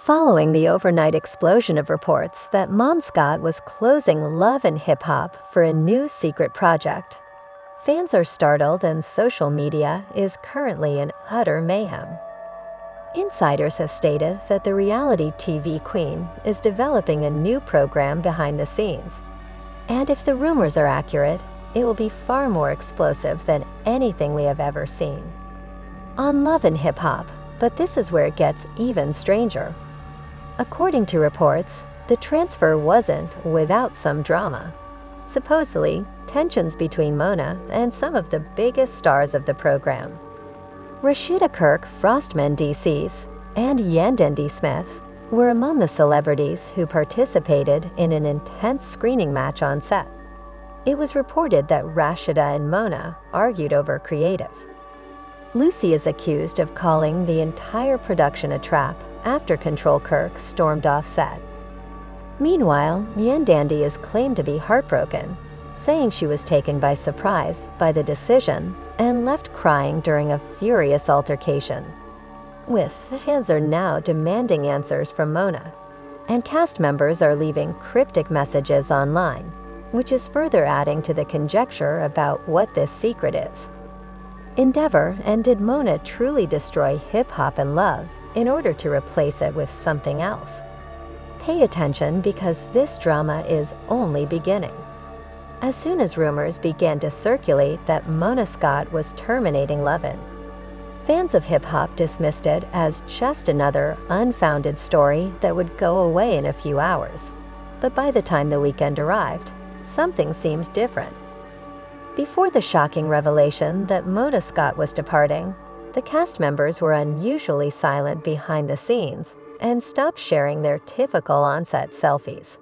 Following the overnight explosion of reports that Mom Scott was closing Love and Hip Hop for a new secret project, fans are startled and social media is currently in utter mayhem. Insiders have stated that the reality TV queen is developing a new program behind the scenes. And if the rumors are accurate, it will be far more explosive than anything we have ever seen. On Love and Hip Hop, but this is where it gets even stranger. According to reports, the transfer wasn't without some drama. Supposedly, tensions between Mona and some of the biggest stars of the program. Rashida Kirk Frostman DCs and Yandendi Smith were among the celebrities who participated in an intense screening match on set. It was reported that Rashida and Mona argued over creative. Lucy is accused of calling the entire production a trap after Control Kirk stormed off set. Meanwhile, Yandendi is claimed to be heartbroken, saying she was taken by surprise by the decision and left crying during a furious altercation. Fans are now demanding answers from Mona, and cast members are leaving cryptic messages online, which is further adding to the conjecture about what this secret is. Endeavor, and did Mona truly destroy hip-hop and love in order to replace it with something else? Pay attention because this drama is only beginning. As soon as rumors began to circulate that Mona Scott was terminating Lovin', fans of hip-hop dismissed it as just another unfounded story that would go away in a few hours. But by the time the weekend arrived, something seemed different. Before the shocking revelation that Mona Scott was departing, the cast members were unusually silent behind the scenes and stopped sharing their typical on-set selfies.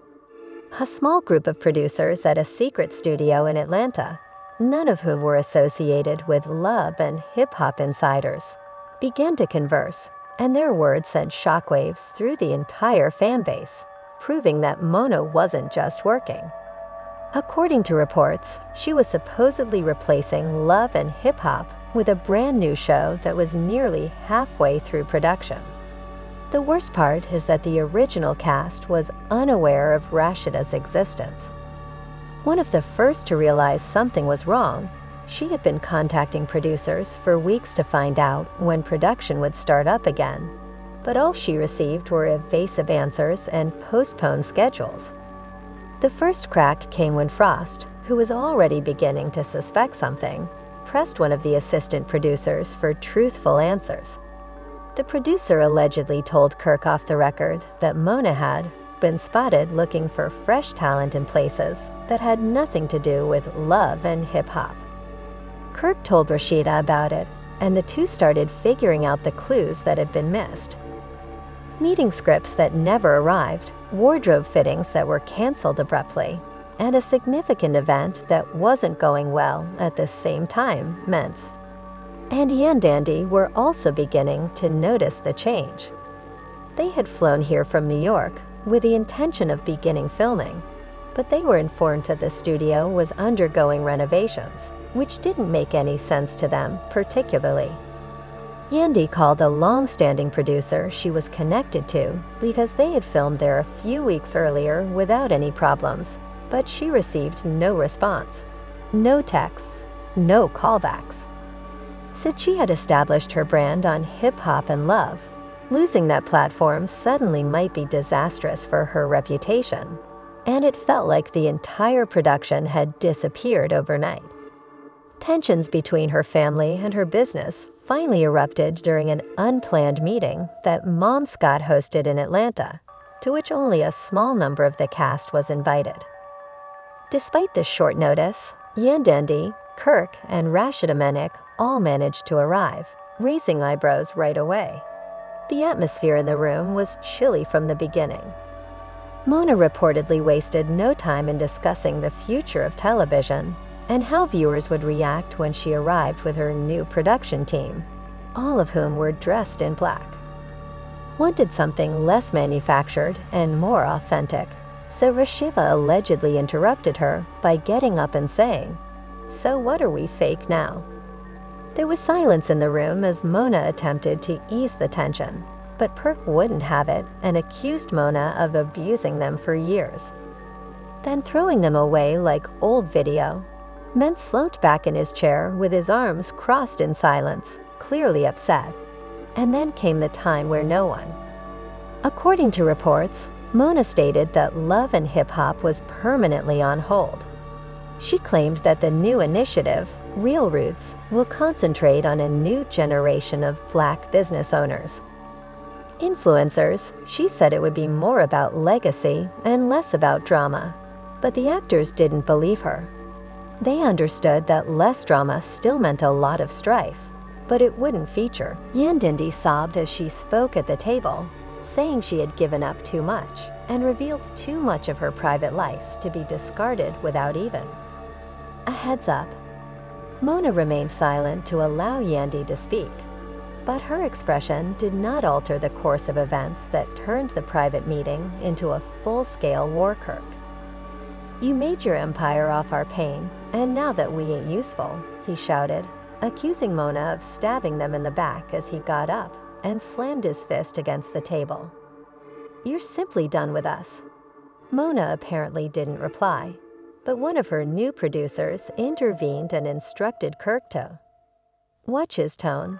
A small group of producers at a secret studio in Atlanta, none of whom were associated with Love and hip-hop insiders, began to converse, and their words sent shockwaves through the entire fan base, proving that Mona wasn't just working. According to reports, she was supposedly replacing Love and Hip Hop with a brand new show that was nearly halfway through production. The worst part is that the original cast was unaware of Rashida's existence. One of the first to realize something was wrong, she had been contacting producers for weeks to find out when production would start up again, but all she received were evasive answers and postponed schedules. The first crack came when Frost, who was already beginning to suspect something, pressed one of the assistant producers for truthful answers. The producer allegedly told Kirk off the record that Mona had been spotted looking for fresh talent in places that had nothing to do with Love and Hip Hop. Kirk told Rashida about it, and the two started figuring out the clues that had been missed. Meeting scripts that never arrived, wardrobe fittings that were canceled abruptly, and a significant event that wasn't going well at the same time meant. And Yandendi were also beginning to notice the change. They had flown here from New York with the intention of beginning filming, but they were informed that the studio was undergoing renovations, which didn't make any sense to them particularly. Yandy called a long-standing producer she was connected to because they had filmed there a few weeks earlier without any problems, but she received no response, no texts, no callbacks. Since she had established her brand on hip-hop and love, losing that platform suddenly might be disastrous for her reputation, and it felt like the entire production had disappeared overnight. Tensions between her family and her business finally erupted during an unplanned meeting that Mom Scott hosted in Atlanta, to which only a small number of the cast was invited. Despite this short notice, Yandendi, Kirk, and Rashida Menik all managed to arrive, raising eyebrows right away. The atmosphere in the room was chilly from the beginning. Mona reportedly wasted no time in discussing the future of television and how viewers would react when she arrived with her new production team, all of whom were dressed in black. Wanted something less manufactured and more authentic, so Rashida allegedly interrupted her by getting up and saying, "So what are we fake now?" There was silence in the room as Mona attempted to ease the tension, But Perk wouldn't have it and accused Mona of abusing them for years. Then throwing them away like old video. Ment slumped back in his chair with his arms crossed in silence, clearly upset. And then came the time where no one. According to reports, Mona stated that Love and Hip Hop was permanently on hold. She claimed that the new initiative, Real Roots, will concentrate on a new generation of Black business owners. Influencers, she said it would be more about legacy and less about drama. But the actors didn't believe her. They understood that less drama still meant a lot of strife, but it wouldn't feature. Yandindi sobbed as she spoke at the table, saying she had given up too much and revealed too much of her private life to be discarded without even a heads up. Mona remained silent to allow Yandy to speak, but her expression did not alter the course of events that turned the private meeting into a full-scale war kirk. "You made your empire off our pain, and now that we ain't useful," he shouted, accusing Mona of stabbing them in the back as he got up and slammed his fist against the table. "You're simply done with us." Mona apparently didn't reply, but one of her new producers intervened and instructed Kirk to watch his tone.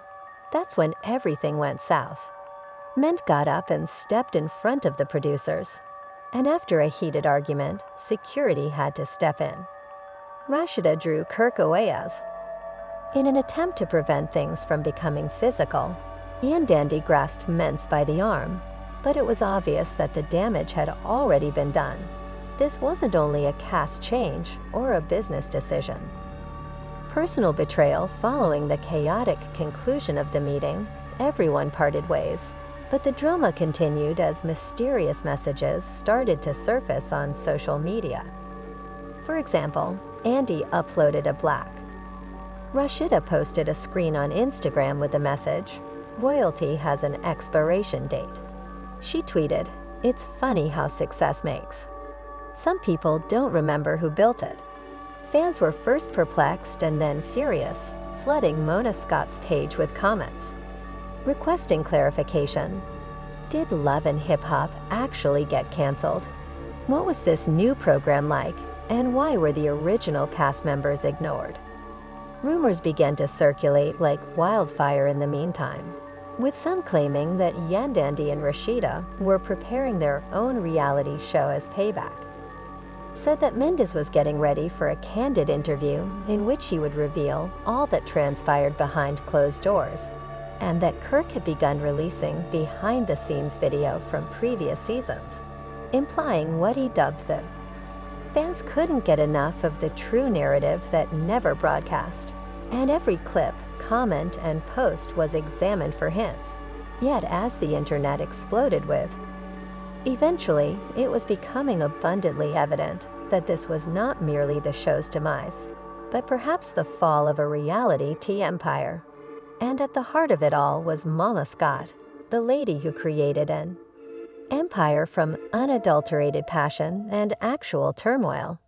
That's when everything went south. Ment got up and stepped in front of the producers, and after a heated argument, security had to step in. Rashida drew Kirk away in an attempt to prevent things from becoming physical. Yandindi grasped Mentz by the arm, but it was obvious that the damage had already been done. This wasn't only a cast change or a business decision. Personal betrayal following the chaotic conclusion of the meeting, everyone parted ways. But the drama continued as mysterious messages started to surface on social media. For example, Andy uploaded a black. Rashida posted a screen on Instagram with the message, "Royalty has an expiration date." She tweeted, "It's funny how success makes." Some people don't remember who built it. Fans were first perplexed and then furious, flooding Mona Scott's page with comments, requesting clarification. Did Love and Hip Hop actually get canceled? What was this new program like, and why were the original cast members ignored? Rumors began to circulate like wildfire in the meantime, with some claiming that Yandandi and Rashida were preparing their own reality show as payback. Said that Mendes was getting ready for a candid interview in which he would reveal all that transpired behind closed doors, and that Kirk had begun releasing behind-the-scenes video from previous seasons, implying what he dubbed them. Fans couldn't get enough of the true narrative that never broadcast, and every clip, comment, and post was examined for hints. Yet as the internet exploded with, eventually, it was becoming abundantly evident that this was not merely the show's demise, but perhaps the fall of a reality tea empire. And at the heart of it all was Mama Scott, the lady who created an empire from unadulterated passion and actual turmoil,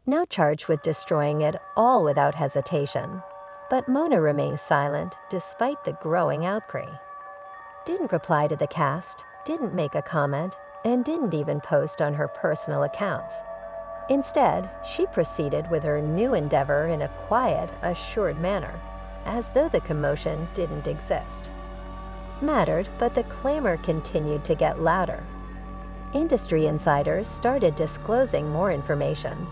now charged with destroying it all without hesitation. But Mona remained silent despite the growing outcry. Didn't reply to the cast, didn't make a comment, and didn't even post on her personal accounts. Instead, she proceeded with her new endeavor in a quiet, assured manner, as though the commotion didn't exist. Mattered, but the clamor continued to get louder. Industry insiders started disclosing more information,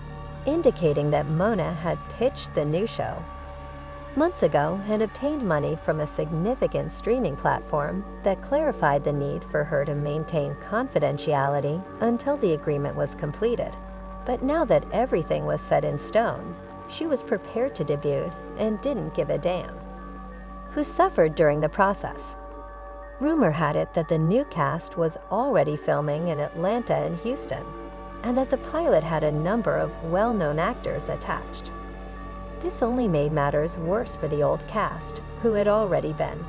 indicating that Mona had pitched the new show months ago and obtained money from a significant streaming platform that clarified the need for her to maintain confidentiality until the agreement was completed. But now that everything was set in stone, she was prepared to debut and didn't give a damn. Who suffered during the process? Rumor had it that the new cast was already filming in Atlanta and Houston, and that the pilot had a number of well-known actors attached. This only made matters worse for the old cast, who had already been.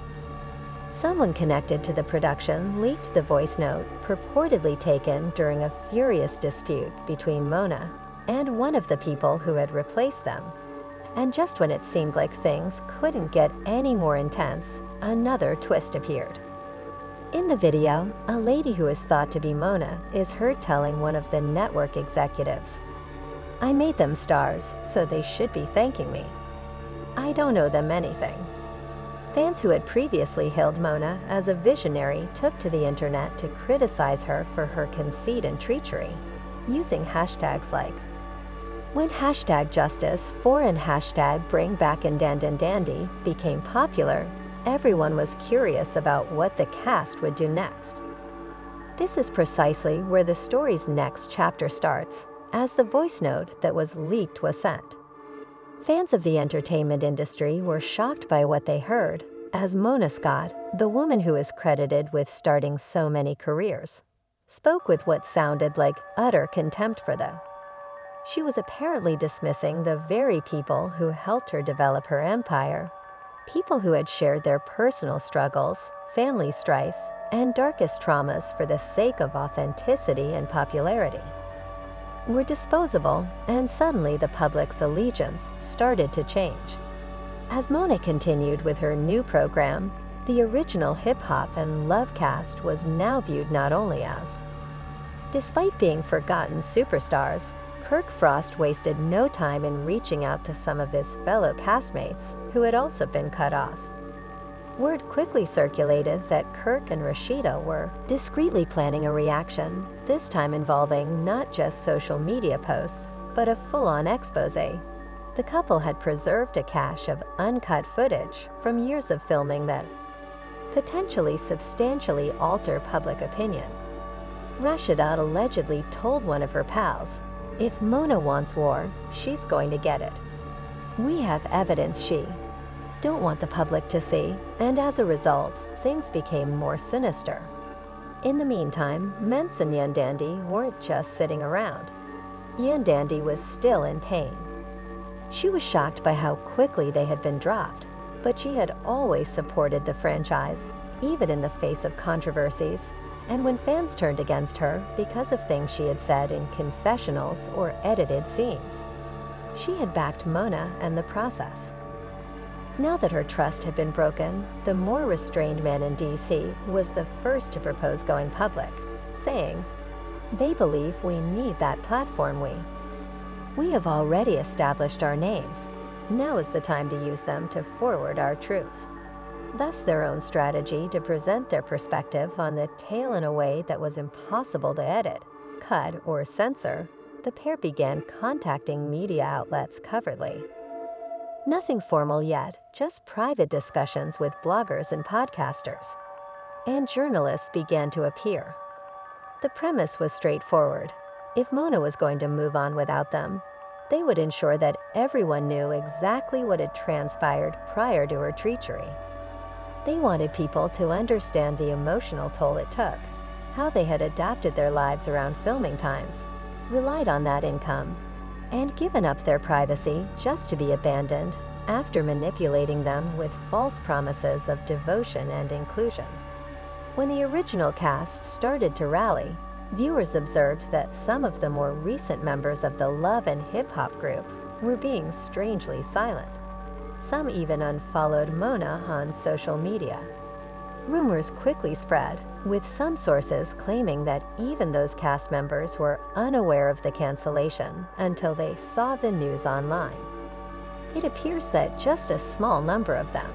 Someone connected to the production leaked the voice note purportedly taken during a furious dispute between Mona and one of the people who had replaced them. And just when it seemed like things couldn't get any more intense, another twist appeared. In the video, a lady who is thought to be Mona is heard telling one of the network executives, "I made them stars, so they should be thanking me. I don't owe them anything." Fans who had previously hailed Mona as a visionary took to the internet to criticize her for her conceit and treachery, using hashtags like, when hashtag justice for and hashtag bring back and dandy became popular, everyone was curious about what the cast would do next. This is precisely where the story's next chapter starts, as the voice note that was leaked was sent. Fans of the entertainment industry were shocked by what they heard, as Mona Scott, the woman who is credited with starting so many careers, spoke with what sounded like utter contempt for them. She was apparently dismissing the very people who helped her develop her empire, people who had shared their personal struggles, family strife, and darkest traumas for the sake of authenticity and popularity. Were disposable, and suddenly the public's allegiance started to change. As Mona continued with her new program, the original hip-hop and love cast was now viewed not only as, despite being forgotten superstars, Kirk Frost wasted no time in reaching out to some of his fellow castmates who had also been cut off. Word quickly circulated that Kirk and Rashida were discreetly planning a reaction, this time involving not just social media posts, but a full-on exposé. The couple had preserved a cache of uncut footage from years of filming that potentially substantially alter public opinion. Rashida allegedly told one of her pals, "If Mona wants war, she's going to get it. We have evidence she don't want the public to see," and as a result, things became more sinister. In the meantime, Mence and Yandandi weren't just sitting around. Yandandi was still in pain. She was shocked by how quickly they had been dropped, but she had always supported the franchise, even in the face of controversies, and when fans turned against her because of things she had said in confessionals or edited scenes. She had backed Mona and the process. Now that her trust had been broken, the more restrained man in DC was the first to propose going public, saying, "They believe we need that platform. We have already established our names. Now is the time to use them to forward our truth." Thus their own strategy to present their perspective on the tale in a way that was impossible to edit, cut, or censor, the pair began contacting media outlets covertly. Nothing formal yet, just private discussions with bloggers and podcasters. And journalists began to appear. The premise was straightforward. If Mona was going to move on without them, they would ensure that everyone knew exactly what had transpired prior to her treachery. They wanted people to understand the emotional toll it took, how they had adapted their lives around filming times, relied on that income, and given up their privacy just to be abandoned after manipulating them with false promises of devotion and inclusion. When the original cast started to rally, viewers observed that some of the more recent members of the love and hip-hop group were being strangely silent. Some even unfollowed Mona on social media. Rumors quickly spread, with some sources claiming that even those cast members were unaware of the cancellation until they saw the news online. It appears that just a small number of them.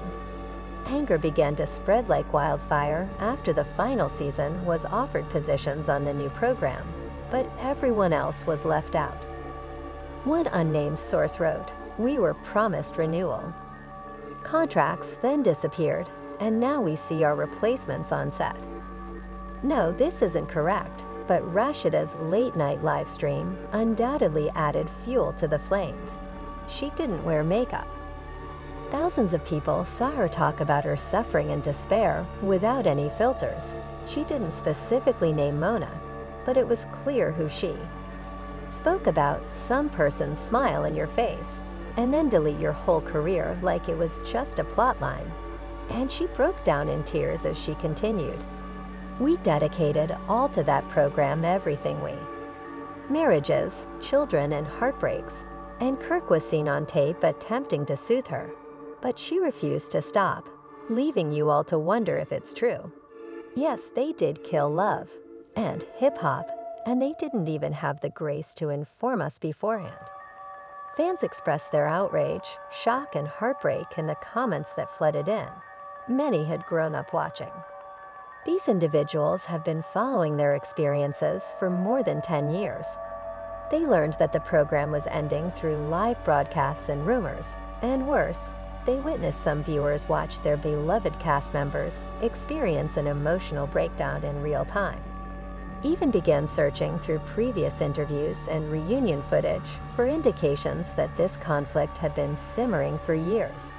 Anger began to spread like wildfire after the final season was offered positions on the new program, but everyone else was left out. One unnamed source wrote, "We were promised renewal." Contracts then disappeared, and now we see our replacements on set. No, this isn't correct, but Rashida's late-night live stream undoubtedly added fuel to the flames. She didn't wear makeup. Thousands of people saw her talk about her suffering and despair without any filters. She didn't specifically name Mona, but it was clear who she spoke about some person's smile in your face, and then delete your whole career like it was just a plot line. And she broke down in tears as she continued. "We dedicated all to that program, everything we. Marriages, children, and heartbreaks. And Kirk was seen on tape attempting to soothe her. But she refused to stop, leaving you all to wonder if it's true. Yes, they did kill love and hip-hop, and they didn't even have the grace to inform us beforehand. Fans expressed their outrage, shock, and heartbreak in the comments that flooded in. Many had grown up watching. These individuals have been following their experiences for more than 10 years. They learned that the program was ending through live broadcasts and rumors, and worse, they witnessed some viewers watch their beloved cast members experience an emotional breakdown in real time. Even began searching through previous interviews and reunion footage for indications that this conflict had been simmering for years.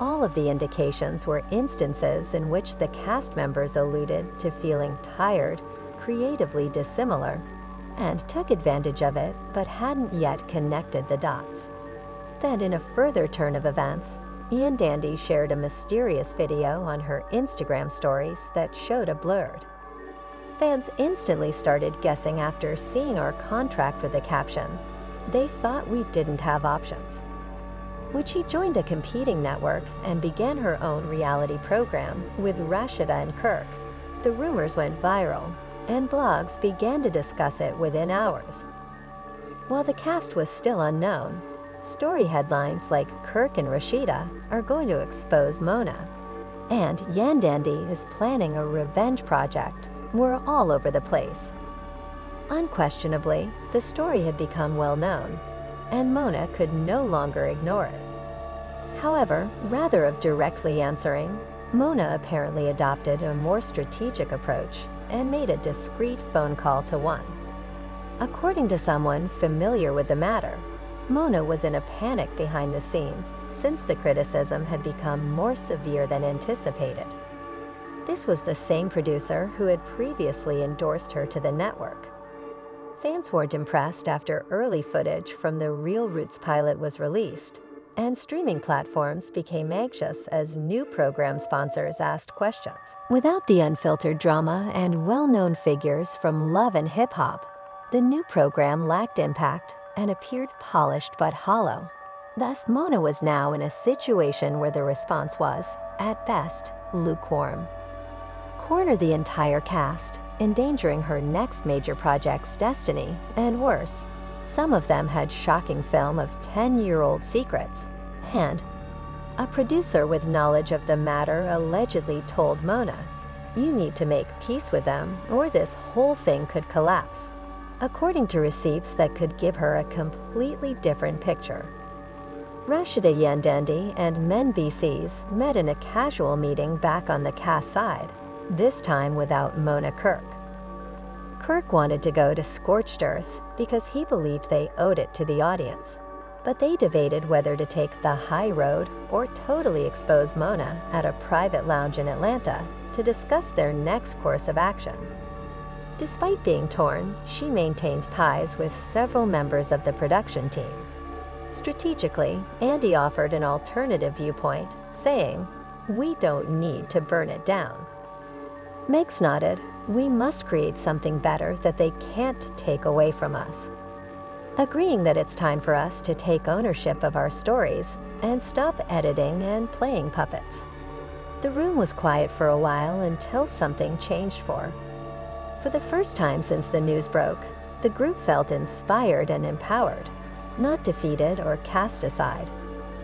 All of the indications were instances in which the cast members alluded to feeling tired, creatively dissimilar, and took advantage of it but hadn't yet connected the dots. Then, in a further turn of events, Yandandy shared a mysterious video on her Instagram stories that showed a blurred. Fans instantly started guessing after seeing our contract with the caption. They thought we didn't have options. When she joined a competing network and began her own reality program with Rashida and Kirk, the rumors went viral, and blogs began to discuss it within hours. While the cast was still unknown, story headlines like Kirk and Rashida are going to expose Mona, and Yandandy is planning a revenge project were all over the place. Unquestionably, the story had become well known, and Mona could no longer ignore it. However, rather of directly answering, Mona apparently adopted a more strategic approach and made a discreet phone call to one. According to someone familiar with the matter, Mona was in a panic behind the scenes since the criticism had become more severe than anticipated. This was the same producer who had previously endorsed her to the network. Fans weren't impressed after early footage from the Real Roots pilot was released, and streaming platforms became anxious as new program sponsors asked questions. Without the unfiltered drama and well-known figures from Love and Hip Hop, the new program lacked impact and appeared polished but hollow. Thus, Mona was now in a situation where the response was, at best, lukewarm. Corner the entire cast, endangering her next major project's destiny, and worse, some of them had shocking film of 10-year-old secrets, and a producer with knowledge of the matter allegedly told Mona, "You need to make peace with them or this whole thing could collapse," according to receipts that could give her a completely different picture. Rashida Yandandy and Men BCs met in a casual meeting back on the cast side, this time without Mona Kirk. Kirk wanted to go to Scorched Earth because he believed they owed it to the audience, but they debated whether to take the high road or totally expose Mona at a private lounge in Atlanta to discuss their next course of action. Despite being torn, she maintained ties with several members of the production team. Strategically, Andy offered an alternative viewpoint, saying, "We don't need to burn it down." Megs nodded, "We must create something better that they can't take away from us," agreeing that it's time for us to take ownership of our stories and stop editing and playing puppets. The room was quiet for a while until something changed For the first time since the news broke, the group felt inspired and empowered, not defeated or cast aside,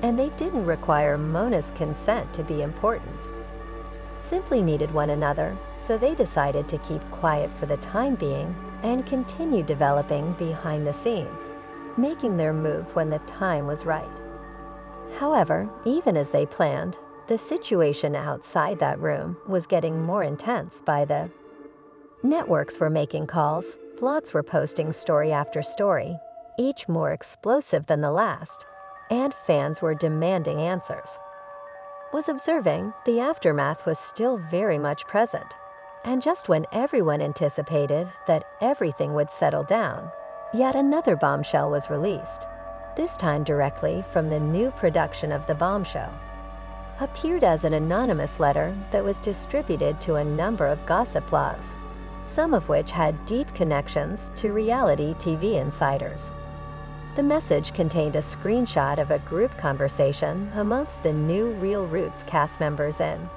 and they didn't require Mona's consent to be important. Simply needed one another, so they decided to keep quiet for the time being and continue developing behind the scenes, making their move when the time was right. However, even as they planned, the situation outside that room was getting more intense by the networks were making calls, blogs were posting story after story, each more explosive than the last, and fans were demanding answers. Was observing, the aftermath was still very much present, and just when everyone anticipated that everything would settle down, yet another bombshell was released, this time directly from the new production of The Bombshell. Appeared as an anonymous letter that was distributed to a number of gossip blogs, some of which had deep connections to reality TV insiders. The message contained a screenshot of a group conversation amongst the new Real Roots cast members in.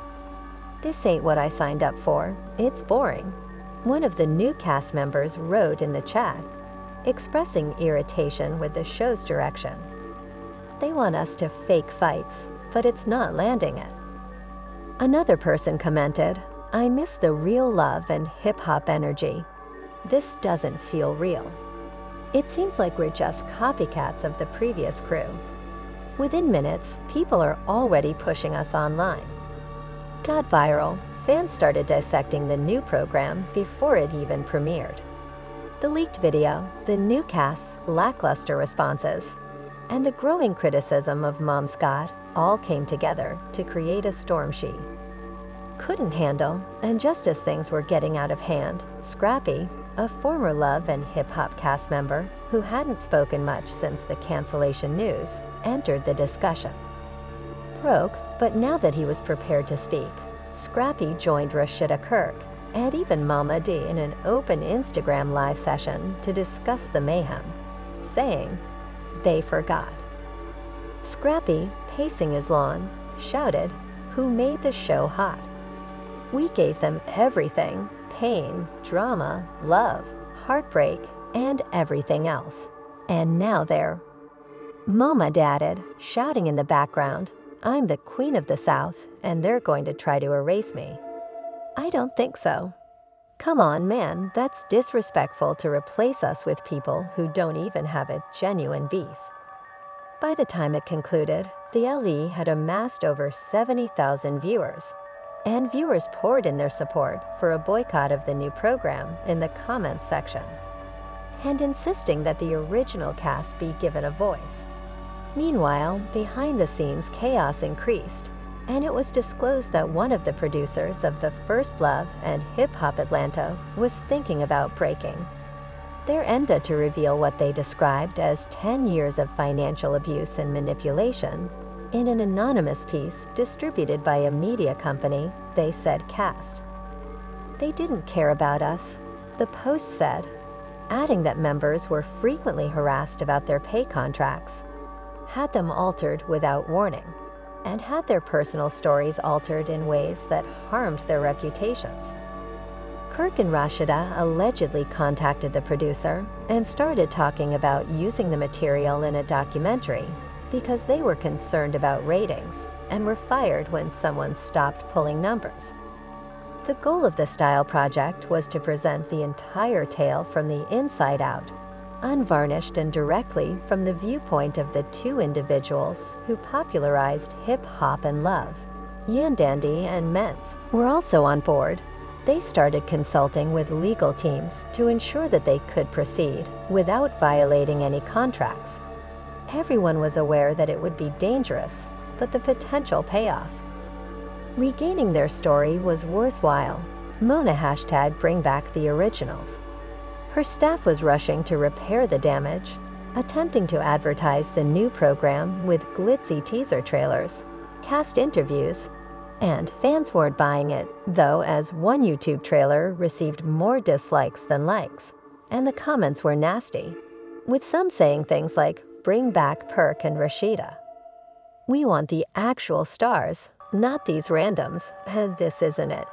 "This ain't what I signed up for. It's boring," one of the new cast members wrote in the chat, expressing irritation with the show's direction. "They want us to fake fights, but it's not landing it." Another person commented, "I miss the real love and hip-hop energy. This doesn't feel real. It seems like we're just copycats of the previous crew." Within minutes, people are already pushing us online. Got viral. Fans started dissecting the new program before it even premiered. The leaked video, the new cast's lackluster responses, and the growing criticism of Mom Scott all came together to create a storm she couldn't handle. And just as things were getting out of hand, Scrappy, a former Love and Hip Hop cast member who hadn't spoken much since the cancellation news, entered the discussion. Broke, but now that he was prepared to speak, Scrappy joined Rashida Kirk and even Mama D in an open Instagram live session to discuss the mayhem, saying, "They forgot." Scrappy, pacing his lawn, shouted, "Who made the show hot? We gave them everything: pain, drama, love, heartbreak, and everything else. And now they're..." Mama added, shouting in the background, "I'm the queen of the South, and they're going to try to erase me." I don't think so. Come on, man, that's disrespectful to replace us with people who don't even have a genuine beef. By the time it concluded, the LE had amassed over 70,000 viewers, and viewers poured in their support for a boycott of the new program in the comments section, and insisting that the original cast be given a voice. Meanwhile, behind the scenes, chaos increased, and it was disclosed that one of the producers of the First Love and Hip Hop Atlanta was thinking about breaking their enda to reveal what they described as 10 years of financial abuse and manipulation in an anonymous piece distributed by a media company, they said cast. "They didn't care about us," the Post said, adding that members were frequently harassed about their pay contracts, had them altered without warning, and had their personal stories altered in ways that harmed their reputations. Kirk and Rashida allegedly contacted the producer and started talking about using the material in a documentary because they were concerned about ratings and were fired when someone stopped pulling numbers. The goal of the Style project was to present the entire tale from the inside out, unvarnished and directly from the viewpoint of the two individuals who popularized hip-hop and love. Yandandy and Mentz were also on board. They started consulting with legal teams to ensure that they could proceed without violating any contracts. Everyone was aware that it would be dangerous, but the potential payoff. Regaining their story was worthwhile. Mona #BringBackTheOriginals. Her staff was rushing to repair the damage, attempting to advertise the new program with glitzy teaser trailers, cast interviews, and fans weren't buying it, though, as one YouTube trailer received more dislikes than likes, and the comments were nasty, with some saying things like, "Bring back Perk and Rashida. We want the actual stars, not these randoms, and this isn't it."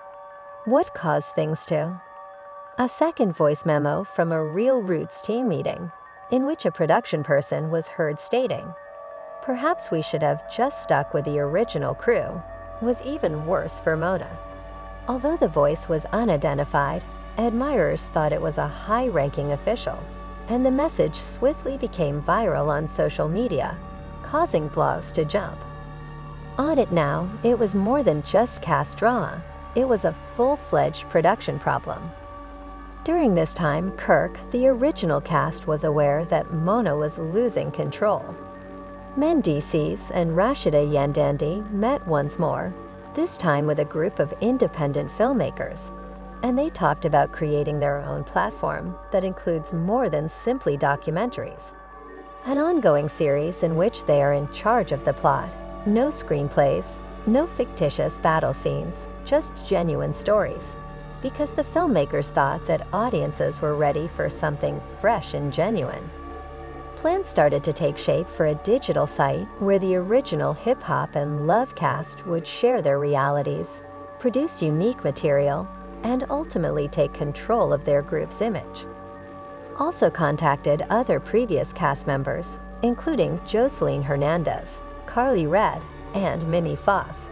What caused things to? A second voice memo from a Real Roots team meeting, in which a production person was heard stating, "Perhaps we should have just stuck with the original crew," was even worse for Mona. Although the voice was unidentified, admirers thought it was a high-ranking official, and the message swiftly became viral on social media, causing blogs to jump. On it now, it was more than just cast drama. It was a full-fledged production problem. During this time, Kirk, the original cast, was aware that Mona was losing control. Mendices and Rashida Yandandy met once more, this time with a group of independent filmmakers, and they talked about creating their own platform that includes more than simply documentaries. An ongoing series in which they are in charge of the plot, no screenplays, no fictitious battle scenes, just genuine stories, because the filmmakers thought that audiences were ready for something fresh and genuine. Plans started to take shape for a digital site where the original hip-hop and love cast would share their realities, produce unique material, and ultimately take control of their group's image. Also contacted other previous cast members, including Jocelyn Hernandez, Carly Red, and Minnie Foss.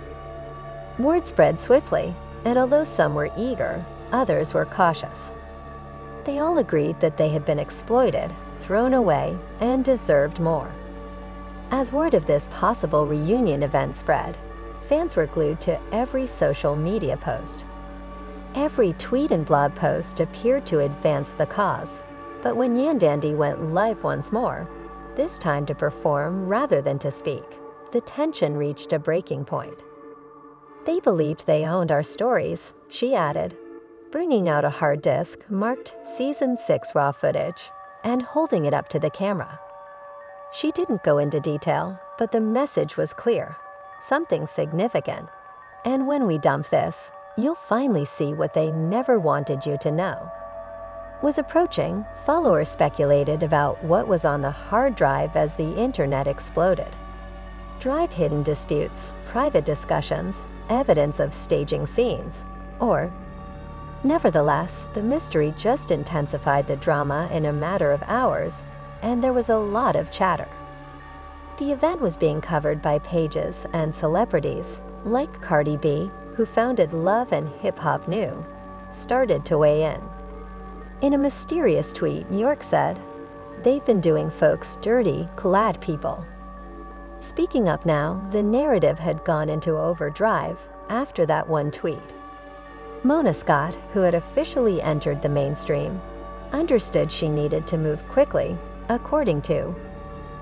Word spread swiftly, and although some were eager, others were cautious. They all agreed that they had been exploited, thrown away, and deserved more. As word of this possible reunion event spread, fans were glued to every social media post. Every tweet and blog post appeared to advance the cause, but when Yandandy went live once more, this time to perform rather than to speak, the tension reached a breaking point. They believed they owned our stories, she added, bringing out a hard disk marked Season 6 raw footage and holding it up to the camera. She didn't go into detail, but the message was clear, something significant. And when we dump this, you'll finally see what they never wanted you to know. Was approaching, followers speculated about what was on the hard drive as the internet exploded. Drive hidden disputes, private discussions, evidence of staging scenes, or nevertheless, the mystery just intensified the drama in a matter of hours, and there was a lot of chatter. The event was being covered by pages and celebrities, like Cardi B, who founded Love and Hip Hop New, started to weigh in. In a mysterious tweet, York said, "They've been doing folks dirty, clad people." Speaking up now, the narrative had gone into overdrive after that one tweet. Mona Scott, who had officially entered the mainstream, understood she needed to move quickly, according to,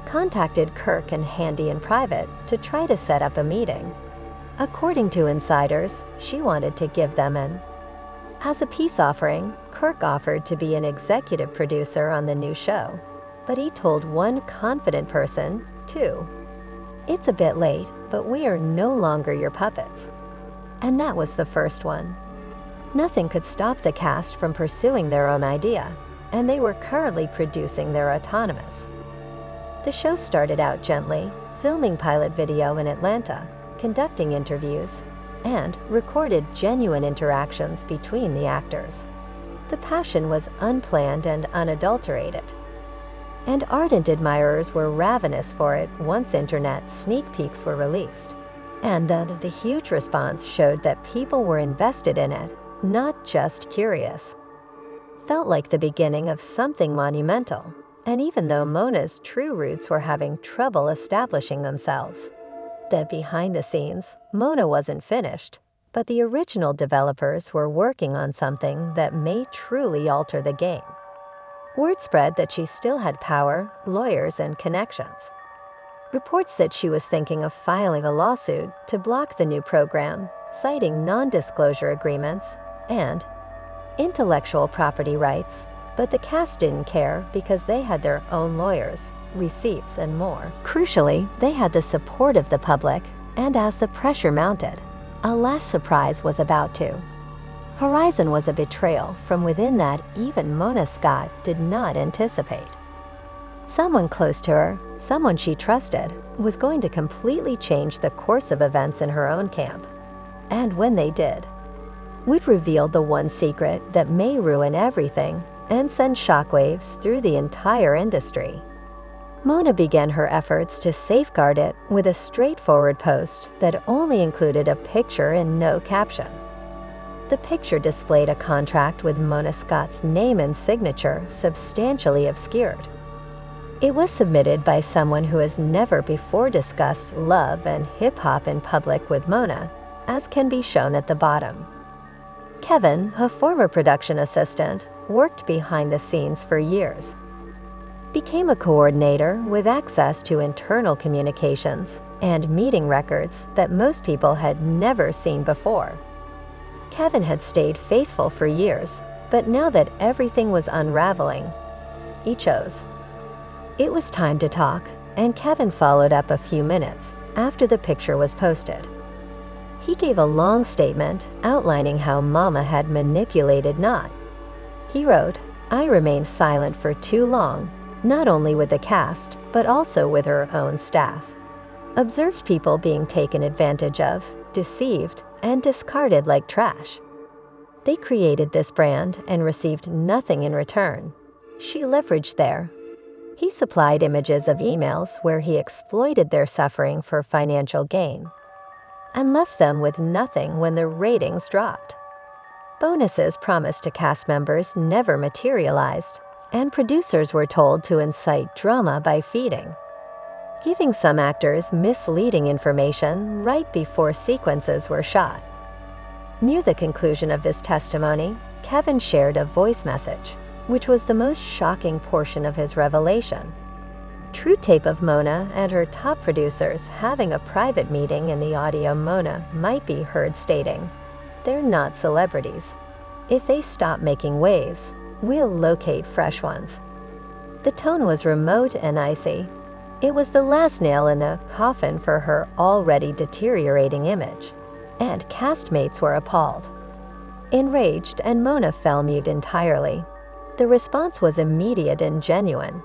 contacted Kirk and Handy in private to try to set up a meeting. According to insiders, she wanted to give them an. As a peace offering, Kirk offered to be an executive producer on the new show, but he told one confident person, too, "It's a bit late, but we are no longer your puppets." And that was the first one. Nothing could stop the cast from pursuing their own idea, and they were currently producing their autonomous. The show started out gently, filming pilot video in Atlanta, conducting interviews, and recorded genuine interactions between the actors. The passion was unplanned and unadulterated. And ardent admirers were ravenous for it once internet sneak peeks were released. And the huge response showed that people were invested in it, not just curious. Felt like the beginning of something monumental, and even though Mona's true roots were having trouble establishing themselves. That behind the scenes, Mona wasn't finished, but the original developers were working on something that may truly alter the game. Word spread that she still had power, lawyers, and connections. Reports that she was thinking of filing a lawsuit to block the new program, citing non-disclosure agreements and intellectual property rights, but the cast didn't care because they had their own lawyers, receipts, and more. Crucially, they had the support of the public, and as the pressure mounted, a last surprise was about to. Horizon was a betrayal from within that even Mona Scott did not anticipate. Someone close to her, someone she trusted, was going to completely change the course of events in her own camp. And when they did, we'd revealed the one secret that may ruin everything and send shockwaves through the entire industry. Mona began her efforts to safeguard it with a straightforward post that only included a picture and no caption. The picture displayed a contract with Mona Scott's name and signature substantially obscured. It was submitted by someone who has never before discussed love and hip-hop in public with Mona, as can be shown at the bottom. Kevin, a former production assistant, worked behind the scenes for years. Became a coordinator with access to internal communications and meeting records that most people had never seen before. Kevin had stayed faithful for years, but now that everything was unraveling, he chose. It was time to talk, and Kevin followed up a few minutes after the picture was posted. He gave a long statement outlining how Mama had manipulated Not. He wrote, "I remained silent for too long, not only with the cast, but also with her own staff. Observed people being taken advantage of deceived, and discarded like trash. They created this brand and received nothing in return. She leveraged there. He supplied images of emails where he exploited their suffering for financial gain and left them with nothing when the ratings dropped. Bonuses promised to cast members never materialized, and producers were told to incite drama by feeding, giving some actors misleading information right before sequences were shot. Near the conclusion of this testimony, Kevin shared a voice message, which was the most shocking portion of his revelation. True tape of Mona and her top producers having a private meeting in the audio Mona might be heard stating, "They're not celebrities. If they stop making waves, we'll locate fresh ones." The tone was remote and icy. It was the last nail in the coffin for her already deteriorating image, and castmates were appalled. Enraged, and Mona fell mute entirely. The response was immediate and genuine.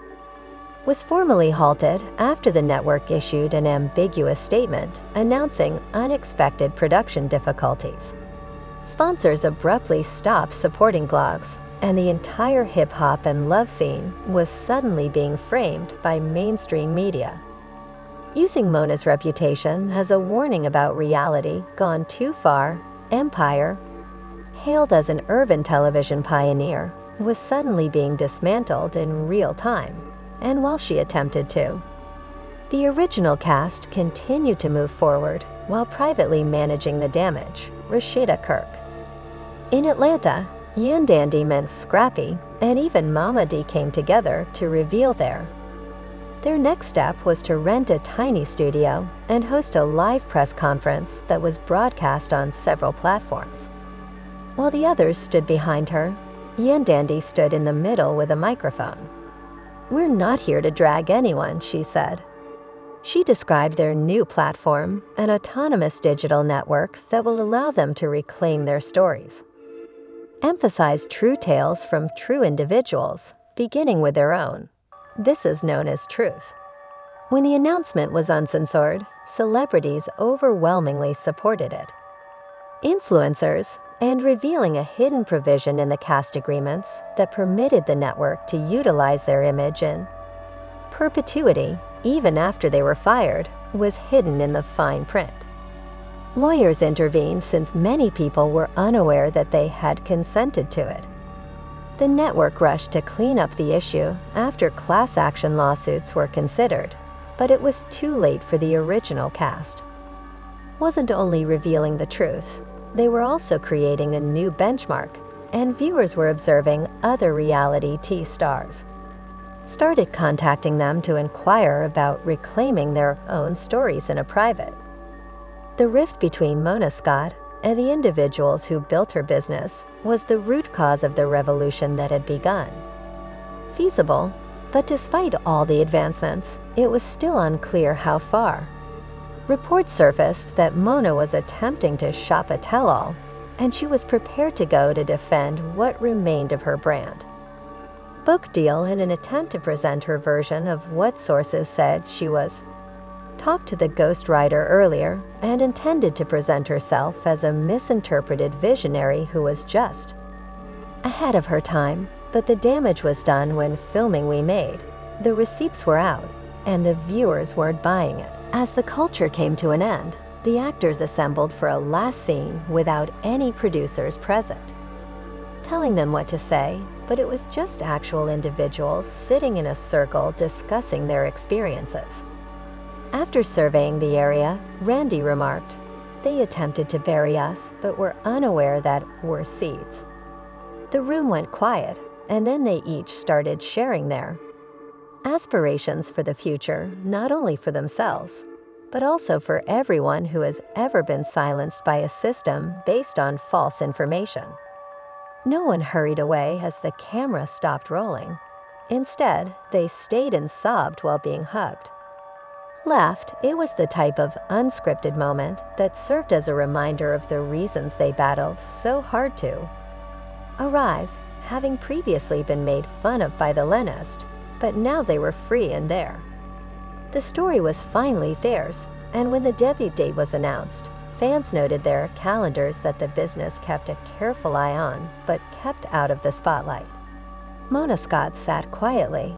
Was formally halted after the network issued an ambiguous statement announcing unexpected production difficulties. Sponsors abruptly stopped supporting vlogs, and the entire hip-hop and love scene was suddenly being framed by mainstream media, using Mona's reputation as a warning about reality gone too far. Empire, hailed as an urban television pioneer, was suddenly being dismantled in real time, and while she attempted to, the original cast continued to move forward while privately managing the damage. Rashida Kirk. In Atlanta, Yan Dandy meant Scrappy, and even Mama D came together to reveal their next step was to rent a tiny studio and host a live press conference that was broadcast on several platforms. While the others stood behind her, Yan Dandy stood in the middle with a microphone. "We're not here to drag anyone," she said. She described their new platform, an autonomous digital network that will allow them to reclaim their stories, emphasize true tales from true individuals, beginning with their own. This is known as truth. When the announcement was uncensored, celebrities overwhelmingly supported it. Influencers, and revealing a hidden provision in the cast agreements that permitted the network to utilize their image in perpetuity, even after they were fired, was hidden in the fine print. Lawyers intervened since many people were unaware that they had consented to it. The network rushed to clean up the issue after class action lawsuits were considered, but it was too late for the original cast. Wasn't only revealing the truth, they were also creating a new benchmark, and viewers were observing other reality T-stars started contacting them to inquire about reclaiming their own stories in a private. The rift between Mona Scott and the individuals who built her business was the root cause of the revolution that had begun. Feasible, but despite all the advancements, it was still unclear how far. Reports surfaced that Mona was attempting to shop a tell-all, and she was prepared to go to defend what remained of her brand. Book deal in an attempt to present her version of what sources said she was. Talked to the ghostwriter earlier and intended to present herself as a misinterpreted visionary who was just ahead of her time, but the damage was done when filming we made. The receipts were out, and the viewers weren't buying it. As the culture came to an end, the actors assembled for a last scene without any producers present, telling them what to say, but it was just actual individuals sitting in a circle discussing their experiences. After surveying the area, Randy remarked, "They attempted to bury us, but were unaware that we're seeds." The room went quiet, and then they each started sharing their aspirations for the future, not only for themselves, but also for everyone who has ever been silenced by a system based on false information. No one hurried away as the camera stopped rolling. Instead, they stayed and sobbed while being hugged. Left, it was the type of unscripted moment that served as a reminder of the reasons they battled so hard to arrive, having previously been made fun of by the Lenist, but now they were free and there. The story was finally theirs, and when the debut date was announced, Fans noted their calendars that the business kept a careful eye on, but kept out of the spotlight. Mona Scott sat quietly,